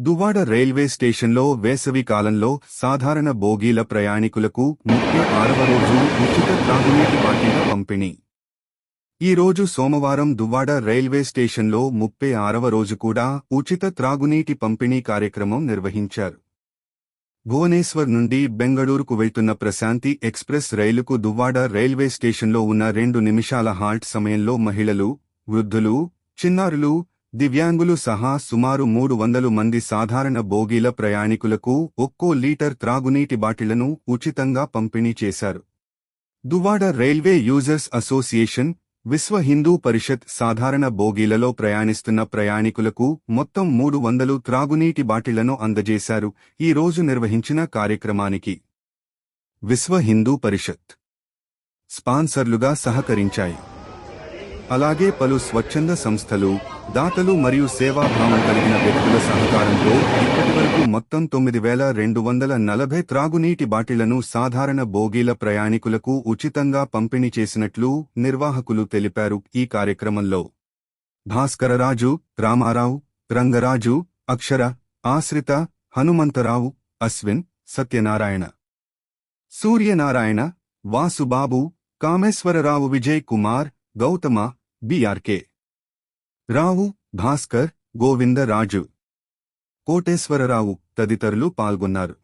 Duvvada railway స్టేషన్లో వేసవి కాలంలో సాధారణ బోగీల ప్రయాణికులకు 36వ రోజు ఉచిత త్రాగునీటి బాటిళ్ల పంపిణీ. ఈ రోజు సోమవారం దువ్వాడ రైల్వే స్టేషన్లో 36వ రోజు కూడా ఉచిత త్రాగునీటి పంపిణీ కార్యక్రమం నిర్వహించారు. భువనేశ్వర్ నుండి బెంగళూరుకు వెళ్తున్న ప్రశాంతి ఎక్స్ప్రెస్ రైలుకు దువ్వాడ రైల్వే స్టేషన్లో ఉన్న 2 నిమిషాల హాల్ట్ సమయంలో మహిళలు, వృద్ధులు, చిన్నారులు, దివ్యాంగులు సహా సుమారు 300 మంది సాధారణ బోగీల ప్రయాణికులకు ఒక్కో లీటర్ త్రాగునీటి బాటిళ్లను ఉచితంగా పంపిణీ చేశారు. దువ్వాడ రైల్వే యూజర్స్ అసోసియేషన్, విశ్వ హిందూ పరిషత్ సాధారణ బోగీలలో ప్రయాణిస్తున్న ప్రయాణికులకు మొత్తం 300 త్రాగునీటి బాటిళ్లను అందజేశారు. ఈ రోజు నిర్వహించిన కార్యక్రమానికి విశ్వ హిందూ పరిషత్ స్పాన్సర్లుగా సహకరించాయి. అలాగే పలు స్వచ్ఛంద సంస్థలు, దాతలు మరియు సేవాభావం కలిగిన వ్యక్తుల సహకారంతో ఇప్పటివరకు మొత్తం 9240 త్రాగునీటి బాటిళ్లను సాధారణ బోగీల ప్రయాణికులకు ఉచితంగా పంపిణీ చేసినట్లు నిర్వాహకులు తెలిపారు. ఈ కార్యక్రమంలో భాస్కరరాజు, రామారావు, రంగరాజు, అక్షర, ఆశ్రిత, హనుమంతరావు, అశ్విన్, సత్యనారాయణ, సూర్యనారాయణ, వాసుబాబు, కామేశ్వరరావు, విజయ్ కుమార్, గౌతమ, బిఆర్కే రావు, భాస్కర్, గోవిందరాజు, కోటేశ్వరరావు తదితరులు పాల్గొన్నారు.